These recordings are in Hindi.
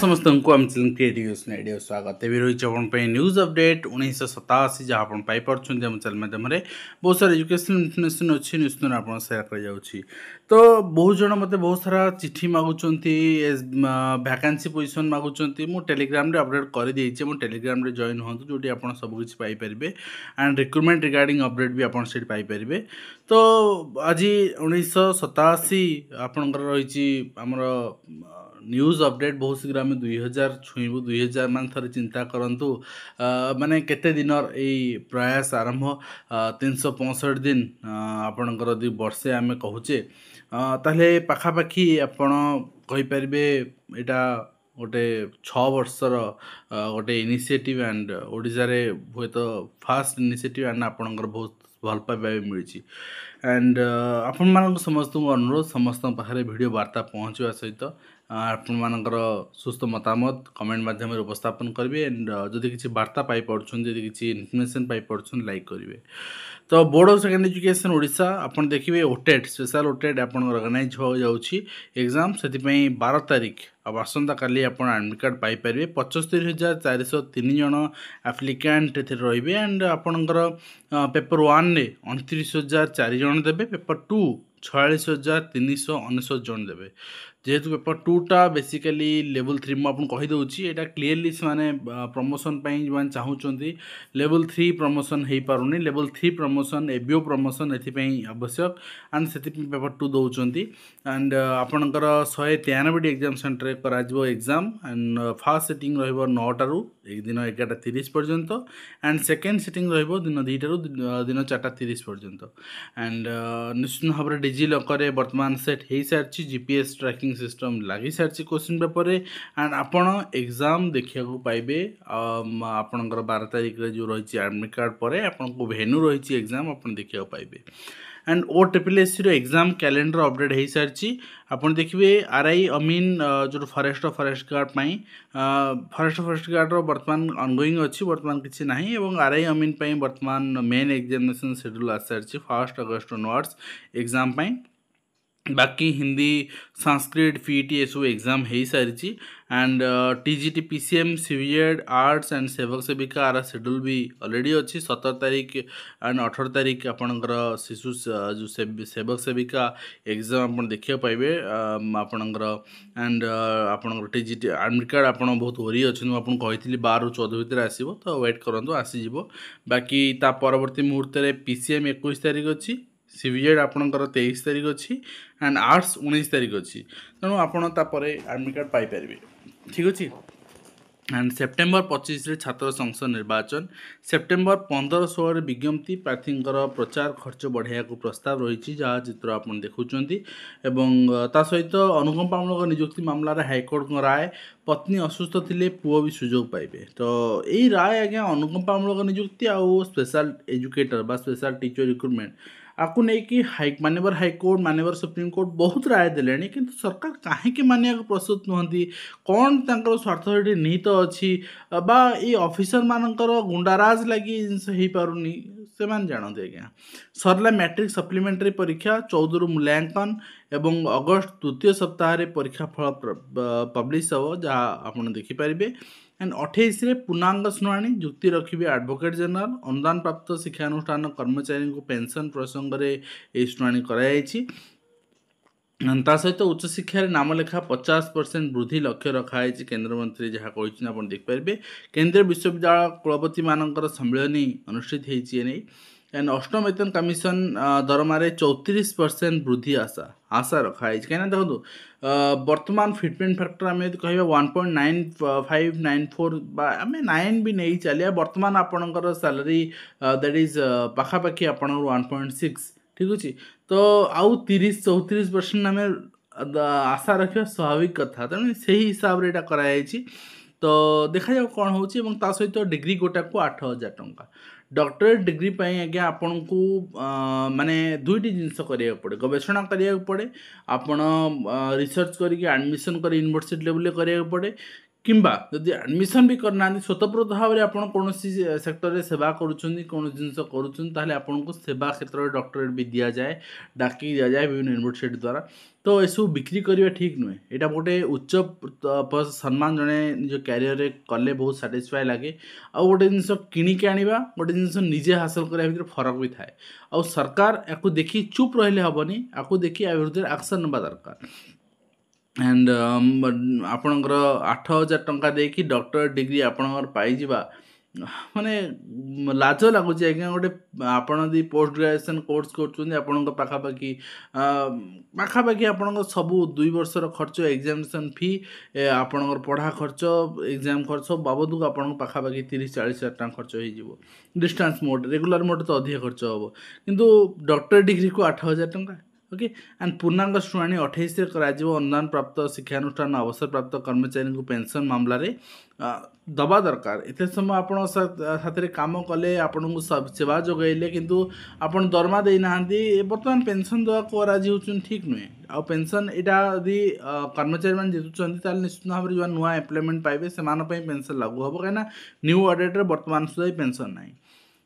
समस्त को आम चैनल क्रिएटिव आइडिया स्वागत एवं रही है न्यूज अपडेट 1987 जहाँ आप पाइपुं आम चैनल माध्यम बहुत सारा एजुकेशनल इनफर्मेशन अच्छी न्यूज आप सेयार कर तो बहुत जन मत बहुत सारा चिठी मागुंट वैकेंसी पोजिशन मागुंट मुझे टेलीग्राम अपडेट कर देती मुझे टेलीग्राम जॉइन हूँ जो आप सबकि पाइपर एंड रिक्रुटमेंट रिगार्डिंग अपडेट भी आप पाइपर तो आज 1987 आपंकर रही आमर न्यूज अपडेट बहुत शीघ्र आम 2000 छुईबू 2000 मान थे चिंता करूँ माने केते दिन यही प्रयास आरंभ 365 दिन आपणकर यदि वर्षे आम कहूचे ताहले पाखापाखि आपण कहींपारे यहाँ गोटे 6 वर्षर गोटे इनिशिएटिव एंड ओडिशा रे हुए तो फास्ट इनिशिएटिव एंड आपणकर बहुत भल पाइबा मिली एंड आपण मान समस्त अनुरोध समस्त पाखे वीडियो वार्ता पहुँचवा सहित आपण मानकर सुस्थ मतामत कमेंट माध्यम उपस्थापन करेंगे एंड जदि किसी वार्ता पाइपुं जदि किसी इनफर्मेशन पाइपुं लाइक करेंगे तो board of secondary education Odisha आपन देखिए ओटेट स्पेशल ओटेट आपन ऑर्गेनाइज हो जाउछि एग्जाम से 12 तारीख अब आसंता काली आपन एडमिट कार्ड पाई परिबे 75403 जन एप्लिकेंट थे रहिबे एंड आपनकर पेपर 1 रे 29004 जन देबे पेपर 2 46399 जन देबे जेहेतु पेपर 2 टा बेसिकली लेवल 3 मुझे कहीदे यहाँ क्लीयरली से प्रमोशन जो चाहूँगी लेवल 3 प्रमोशन हो पारुनी लेवल 3 प्रमोशन एबीओ प्रमोशन एथपाई आवश्यक एंड से पेपर 2 दौरान एंड आपणकर 193 एग्जाम सेंटर कर एग्जाम एंड फास्ट सिटिंग रो एक दिन 11:30 पर्यंत एंड सेकेंड सिटिंग रो दिन 2 दिन 4:30 पर्यंत एंड निश्चित भाव में डिजी लकर बर्तमान सेट हो सारी जीपीएस ट्रैकिंग सिस्टम लगी सारी क्वेश्चन पेपर एंड आपण एग्जाम देखा पाइबे आपणकर 12 तारीख जो रही एडमिट कार्ड पर आपन को वेन्यू रही एग्जाम आप देखा पाइबे and OSSC exam calendar update हो सारी आपन देखिए आरआई अमीन जो फॉरेस्ट गार्ड पाई फॉरेस्ट गार्ड बर्तमान ऑनगोइंग अच्छी बर्तमान किसी ना और आरआई अमीन पाई बर्तमान मेन एग्जामिनेशन शेड्यूल आ सारी 1 अगस्ट नोट्स एग्जाम पाई बाकी हिंदी संस्कृत पीईटी ये सब एग्जाम हो सारी एंड टीजीटी पीसीएम सीवीएड आर्ट्स एंड सेवक सेविका आर शेड्यूल भी ऑलरेडी अच्छी 17 तारीख एंड 18 तारीख आपणकर शिशु जो सेवक सेविका एग्जाम आप देखा पाइबे आपणकर एंड आपणकर टीजीटी एडमिट कार्ड आप बहुत ओरी अच्छे मुझे कही 12 ରୁ 14 भितर आसो तो वेट करूँ आसीज बाकी ता परवर्ती मुहूर्त पीसीएम 21 तारीख अच्छी सीवीएड आपणकर 23 तारीख अच्छी एंड आर्ट्स 19 तारीख अच्छी तेणु आपड़ एडमिट कार्ड पाइपर ठीक अच्छे एंड सेप्टेम्बर 25 रे छात्र संसद निर्वाचन सेप्टेम्बर 15-16 विज्ञप्ति प्रार्थी प्रचार खर्च बढ़ाया को प्रस्ताव रही जहाँ चित्र आप देखुंट ता सहित अनुकंपामूलक नियुक्ति मामला हाइकोर्ट राय पत्नी असुस्थ थिले पुओ भी सुजोग पाइबे तो यही राय आज्ञा अनुकंपामूलक नियुक्ति आउ स्पेशल एजुकेटर बा स्पेशल टीचर रिक्रुटमेंट आपको नहीं कि मानवर हाइकोर्ट मानवर सुप्रीम कोर्ट बहुत राय देले किंतु सरकार कहीं मानिया प्रस्तुत नुहति कौन तांकर स्वार्थ ये निहित अच्छी बा ये ऑफिसर मानकर गुंडाराज लगी जिनस हो पारुनी से जानते आज्ञा सरला मैट्रिक सप्लीमेंटारी परीक्षा 14 रु मूल्यांकन एवं अगस्त द्वितीय सप्ताह परीक्षा फल पब्लिश हो जहाँ आप देखिपारे एंड 28 रे पूर्णांग शुणाणी जुक्ति रखिए एडवोकेट जनरल अनुदान प्राप्त शिक्षानुष्ठान कर्मचारी को पेंशन प्रसंग में शुणाणी कराई ता सहित उच्च शिक्षा नाम लेखा 50% वृद्धि लक्ष्य रखाई केंद्र मंत्री जहाँ कही आप देखिपारे केंद्रीय विश्वविद्यालय कुलपति मानकर सम्मेलन अनुष्ठित होती एंड अष्टम वेतन कमिशन दरमारे 34% वृद्धि आशा रखाई कहीं देखो बर्तमान फिटमेंट फैक्टर आम कह 1.9594 आम 9 भी नहीं चलिए बर्तमान आपणकर सैलरी दैट इज पाखापाखि आप 1.6 ठीक अच्छे तो आउ 30-34% आम आशा रखा स्वाभाविक कथा तेणु से हिसाब से कराई तो देखा जाओ कौन हो सहित डिग्री गोटा को 8000 टंका डॉक्टरेट डिग्री पाई आज्ञा आपन को माने दुईटी जिनस करिया पड़े गवेषणा करिया पड़े आपण रिसर्च करके एडमिशन कर यूनिवर्सिटी लेवल करिया पड़े किंबा जदि एडमिशन भी करना स्वतःप्रत भाव में आपन कौन सेक्टर में सेवा करुँच कौन जिनस करुँच आपन को सेवा क्षेत्र में डॉक्टरेट भी दि जाए डाकी दि जाए विभिन्न यूनिवर्सिटी द्वारा तो यू बिक्री करवा ठीक नुहे यहाँ गोटे उच्च सम्मान जड़े निज क्यारियर कले बहुत साटिस्फाई लगे आउ गोटे जिनस किणिकी आनिबा गोटे जिनस निजे हासिल करने भितर फरक भी थाए आ सरकार या देखी चुप रहिले हेनी या देखी या विरुद्ध एक्शन नेबा दरकार एंड आपणकर 8,000 टंका देकी डॉक्टर डिग्री आपणकर पाइबा माने लाज लगुच आज्ञा गोटे आपड़ी पोस्ट ग्रेजुएशन कोर्स कर पाखापाखि पाखापाखि आपण सबू 2 वर्षर खर्च एग्जामिनेशन फी आपणकर पढ़ा खर्च एग्जाम खर्च बाबद को आप पाखापाखि 30-40 हज़ार टका खर्च हो डिस्टेंस मोड रेगुलर मोड तो अधिक खर्च हम किंतु डॉक्टर डिग्री को 8,000 टंका ओके एंड पूर्णांग शुणाणी 28 अनुदान प्राप्त शिक्षानुष्ठान अवसर प्राप्त कर्मचारी को पेंशन मामला रे दबा दरकार एते समय आपण साथ काम कले आपण को सेवा जोगैले किंतु आपण दरमा दे नांदी वर्तमान पेंशन दवा को राजी होचुन ठीक नुहे आ पेंशन एटा यदि कर्मचारी मान जीतुचंती ताल निश्चित भाव जो नुआ एम्प्लॉयमेंट पाइबे सेमान पई पेंशन लागू हबो कना न्यू ऑडिट रे वर्तमान सुधा पेंशन नाही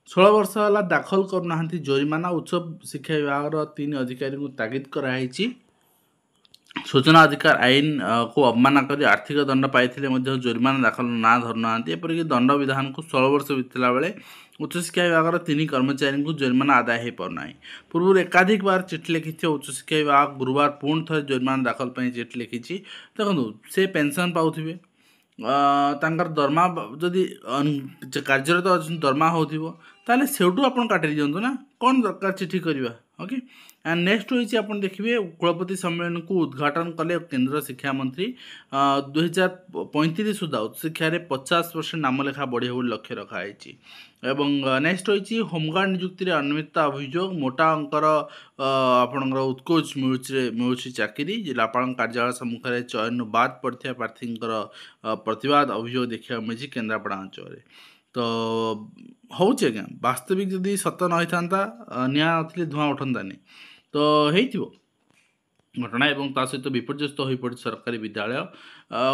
16 वर्ष है दाखल करना जोरिमाना उच्च शिक्षा विभाग 3 अधिकारी को तागिद कराई सूचना अधिकार आईन को अवमानना कर आर्थिक दंड पाई जोरिमाना दाखल ना धरना एपरिक दंड विधान को 16 वर्ष बीतला बेले उच्च शिक्षा विभाग 3 कर्मचारी को जोरिमाना आदाय हो पारना पूर्व एकाधिक बार चिठी लिखी उच्च शिक्षा विभाग गुरुवार पुणी थे जोरिमाना दाखल पर चिठी लिखी देखो से पेंशन पाथे दरमा जदि कार्यरत अच्छे दरमा हो ताले सेठू आप काटि दिंतु ना कौन दरकार चिठी करवा ओके एंड नेक्स्ट होइछि आपण देखिए कुलपति सम्मेलन को उद्घाटन कले केंद्र शिक्षा मंत्री 2035 सुधा उच्च शिक्षा 50% नाम लेखा बढ़े लक्ष्य रखाई एवं नेक्स्ट होइछि होमगार्ड नियुक्ति अनियमितता अभियोग मोटा अंकर आपणकर उत्कोच मिलुछि चाकरी जिलापाल कार्यालय सम्मुख में चयन बाद पड़ता प्रार्थी प्रतिवाद अभियोग देखा मिली केन्द्रापड़ा अंचल तो हूँ आज्ञा वास्तविक जदि सत न होता निआ नी धूआं उठंतानी तो हो घटना एवं ता सहित विपर्यस्त हो पड़ी सरकारी विद्यालय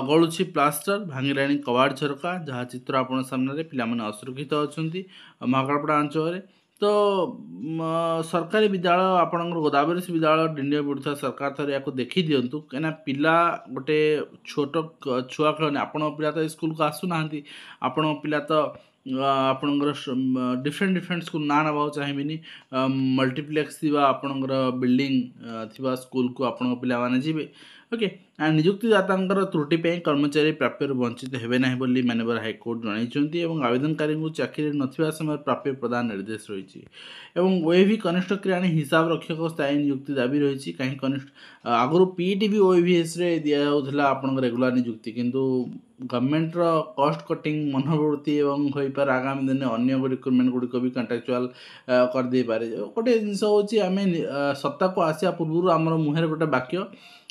गलुची प्लास्टर भांगीराणी कवाड़ झरका जहाँ चित्र आपण सामने पिलाने असुरक्षित अच्छा महाकालपड़ा अंचल तो सरकारी विद्यालय आपणकर गोदावरी विद्यालय डिंडिया बुड़ता सरकार थर या देखी दिंतु कहीं पिला गोटे छोट छुआ खेल आपण पिला तो स्कूल को आसूना आपण पिला तो आपणकर डिफरेंट डिफरेंट स्कूल ना ना चाहिए मल्टीप्लेक्स थी आपणकर बिल्डिंग थी स्कूल को आपण पिला माने जीवे ओके नियुक्तिदाता त्रुटि कर्मचारी प्राप्य वंचित हेबे ना बोली माननीय हाईकोर्ट जनई आवेदनकारी को चाकरी नथिबा समय प्राप्य प्रदान निर्देश रही ओएवी कनिष्ठ क्रियाणी हिसाब रक्षक स्थायी नियुक्ति दाबी रही कहीं कनिष्ठ आगु पीटी भी ओएवीएस रे दिया होता आपण रेगुलर नियुक्ति किंतु गवर्नमेंट रो कॉस्ट कटिंग मनोवृत्ति एवं हो पार आगामी दिन अन्य रिक्रुटमेंट गुड़िक भी कंट्राक्चुअल कर दे पारे गोटे जिनस होची आमे सत्ता को आसिया पूर्व आमर मुहर गोटे वाक्य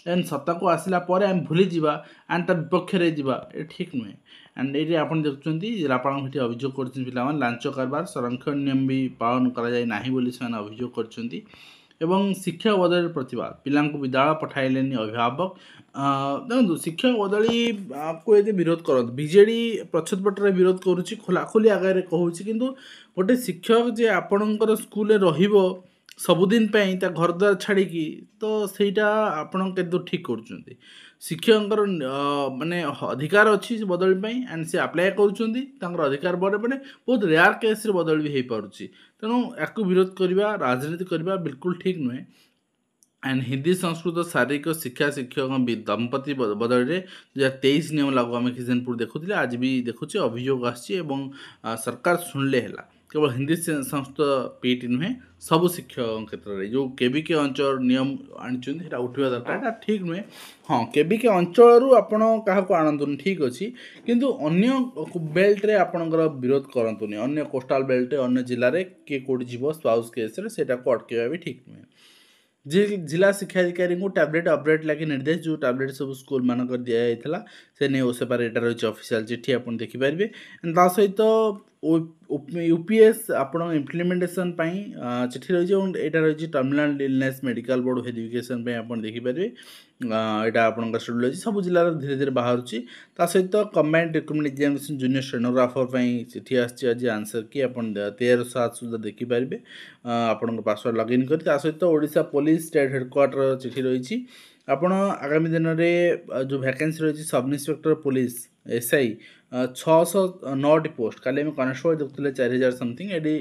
एंड सत्ता को आसला पर आम भूली जावा एंड ता विपक्ष रे जावा ए ठीक नुहे एंड ये आपन देखुछंती जिलापाल भीटी अभियोग करछन पिलामान लांच कारबार संरक्षण नियम भी पालन करा जाय नाही बोली से अभियोग करछंती एवं शिक्षा बदल प्रतिवाद पिला विद्यालय पठाइलेनी अभिभावक देखो शिक्षक बदली को यदि विरोध कर बीजेडी प्रच्छदपटर विरोध करुच्ची खोलाखोली आगे कहूँ किंतु गोटे शिक्षक जे आपणकर स्कूल रहिबो सबुदिन घर द्वार छाड़ी तो सहीटा आपण के ठीक कर शिक्षक माने अधिकार अच्छी बदल एंड से अप्लाई कर अधिकार बड़े बड़े बहुत रेयर केस रे बदल भी हो पारुची तेणु या विरोध करवा राजनीति करवा बिल्कुल ठीक नुहे एंड हिंदी संस्कृत शारीरिक शिक्षा शिक्षक दंपति बदल में 2023 नियम लागू आम किसी दिन पूर्व देखुले आज भी देखुचे अभियोग आसी सरकार शुणिले है केवल हिंदी संस्कृत पीटी नुहे सबु शिक्षक क्षेत्र में जो केबीके अंचल नियम आनी उठा दरकार ठीक नुहे हाँ केबीके अंचल आपण क्या आणतुनि ठीक अच्छी किंतु अन्य बेल्ट रे आपणकर विरोध करतुनि अन्य कोस्टाल बेल्ट अन्य जिले में किए कौट जीव स्पाउस केस को अटकेवा भी ठीक नुहे जिला शिक्षाधिकारी को टैबलेट अपडेट लगे निर्देश जो टैबलेट सब स्कूल मानक दिया से नहीं ओसेपार यहाँ रही ऑफिशियल चिठी आप देखिपारे सहित यूपीएस आपण इम्प्लीमेंटेशन चिठी रही है यहाँ रही terminal illness medical board verification आप देखिपारे यहाँ आप शेड्यूल अच्छी सब जिले धीरे धीरे बाहर सहित combined recruitment examination junior stenographer चिठी आज आंसर की आप 13/7 सुधा देखिपारे आपण पासवर्ड लगइन कर सहित ओडिशा पुलिस स्टेट हेडक्वार्टर चिठी रही आपण आगामी दिन में जो वैकेंसी रही sub inspector police SI 609 post काली कनेस्टेबल देखते 4000 समथिंग ये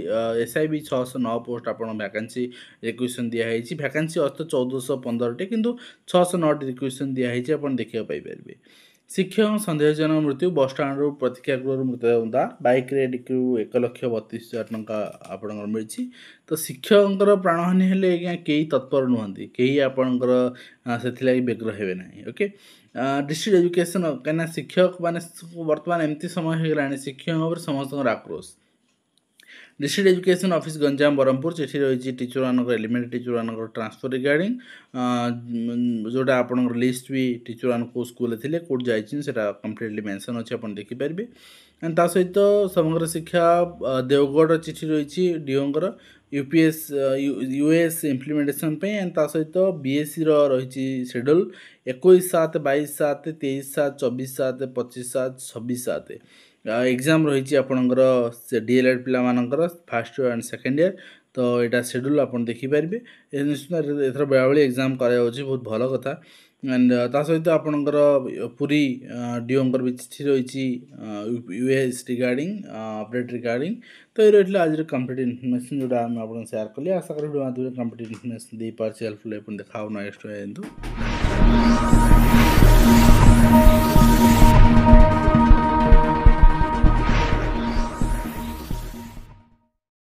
एसआई भी 609 पोस्ट आप वैकेंसी रिक्वेशन दिखाई वैकेंसी अर्थ 1415 किंतु 609 रिक्वेशन दिखाई आप देखा पाइपर शिक्षक सन्देहजनक मृत्यु बस स्टाण प्रतीक्षा गृह मृतदेह बाइक डिक्री 1,32,000 टंका आप मिली तो शिक्षक प्राणहानि हेले कई तत्पर नुहति कहीं आपणकर से व्यग्र हे ना ओके डिस्ट्रिक्ट एजुकेशन कहीं शिक्षक माने बर्तमान एमती समय होगा शिक्षक समस्त आक्रोश district education office Ganjam Brahmapur चिठी रही टीचर मानक एलिमेंटरी टीचर मानक ट्रांसफर रिगार्डिंग जोटा आप लिस्ट भी टीचर मान को स्कूल थे कौट जाटा कम्प्लीटली मेंशन अच्छे आप देखिपारे एंड ता सहित समग्र शिक्षा देवगढ़ चिठी रही डीओर यूपीएस यूएस इम्प्लीमेंटेशन एंड ता सहित बीएससी रही शेड्यूल 21/7 22/7 23/7 24/7 25/7 26/7 एग्जाम रही आपणकर डीएलएड पिला मानकर first year and second year तो यहाँ शेड्यूल आप देखिपारे निश्चित एथर बेलाबेली एग्जाम कराई बहुत भल कथा एंड ता सहित आपणकर पूरी डीओंकर भी चिठी रही यूएस रिगार्डिंग अपडेट रिगार्डिंग तो ये रही आज कंप्लीट इनफर्मेशन जोटा आप शेयर कली आशा करी वीडियो माध्यम कंप्लीट इनफर्मेशन दे पार्छ हेल्पफुल देखा नेक्स्ट।